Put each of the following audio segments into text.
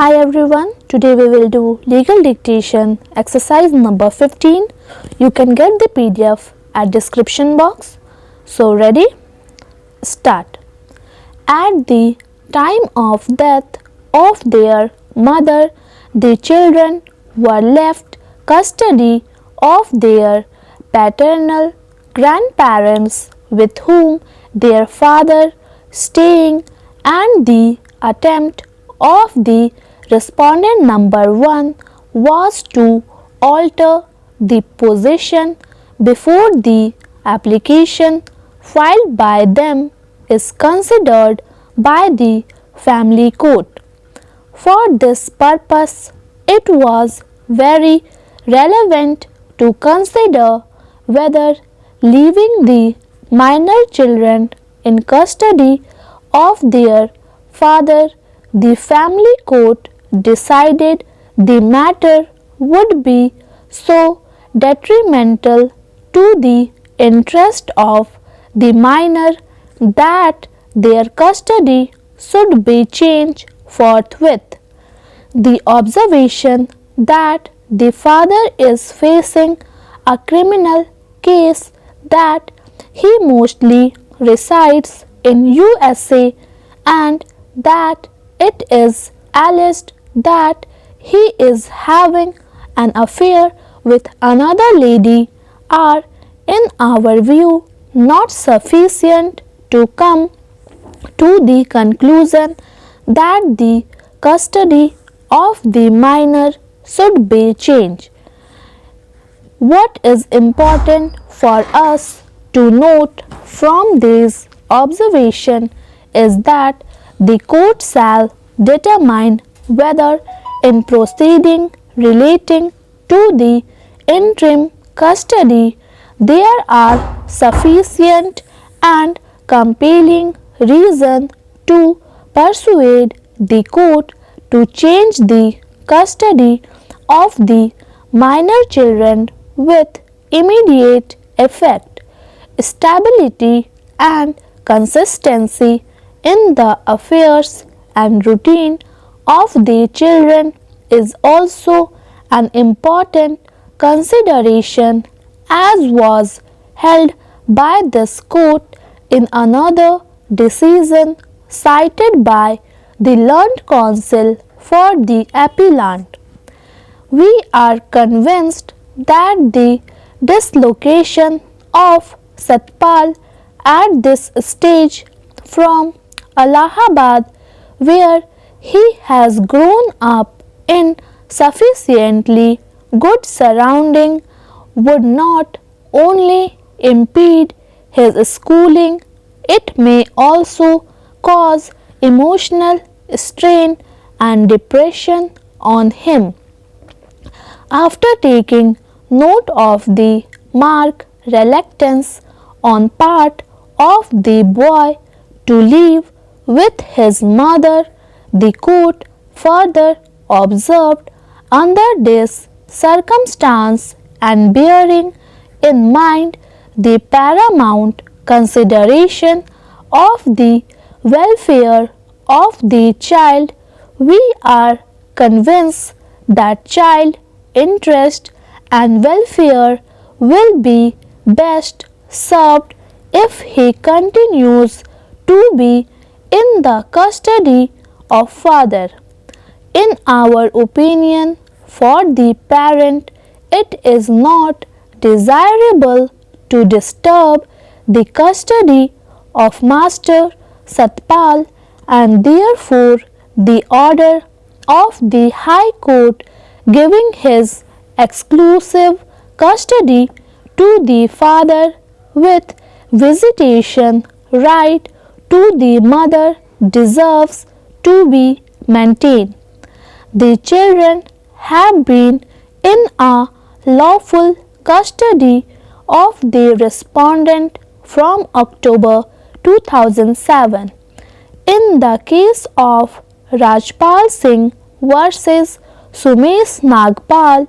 Hi everyone, today we will do legal dictation exercise number 15. You can get the PDF at description box. So ready? Start. At the time of death of their mother, the children were left custody of their paternal grandparents with whom their father staying, and the attempt of the respondent number 1 was to alter the possession before the application filed by them is considered by the family court. For this purpose, it was very relevant to consider whether leaving the minor children in custody of their father, the family court decided the matter would be so detrimental to the interest of the minor that their custody should be changed forthwith. The observation that the father is facing a criminal case, that he mostly resides in USA, and that it is alleged that he is having an affair with another lady are, in our view, not sufficient to come to the conclusion that the custody of the minor should be changed. What is important for us to note from this observation is that the court shall determine whether in proceeding relating to the interim custody there are sufficient and compelling reason to persuade the court to change the custody of the minor children with immediate effect. Stability and consistency in the affairs and routine of the children is also an important consideration, as was held by this court in another decision cited by the learned counsel for the appellant. We are convinced that the dislocation of Satpal at this stage from Allahabad, where he has grown up in sufficiently good surrounding, would not only impede his schooling, it may also cause emotional strain and depression on him. After taking note of the marked reluctance on part of the boy to leave with his mother, the court further observed, under this circumstance and bearing in mind the paramount consideration of the welfare of the child, we are convinced that child interest and welfare will be best served if he continues to be in the custody of father. In our opinion, for the parent, it is not desirable to disturb the custody of Master Satpal, and therefore the order of the High Court giving his exclusive custody to the father with visitation right to the mother deserves to be maintained. The children have been in a lawful custody of the respondent from October 2007. In the case of Rajpal Singh versus Sumesh Nagpal,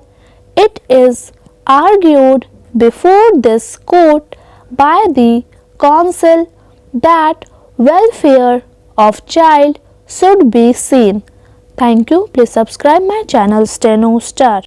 it is argued before this court by the counsel that welfare of child should be seen Thank you. Please subscribe my channel Steno Star.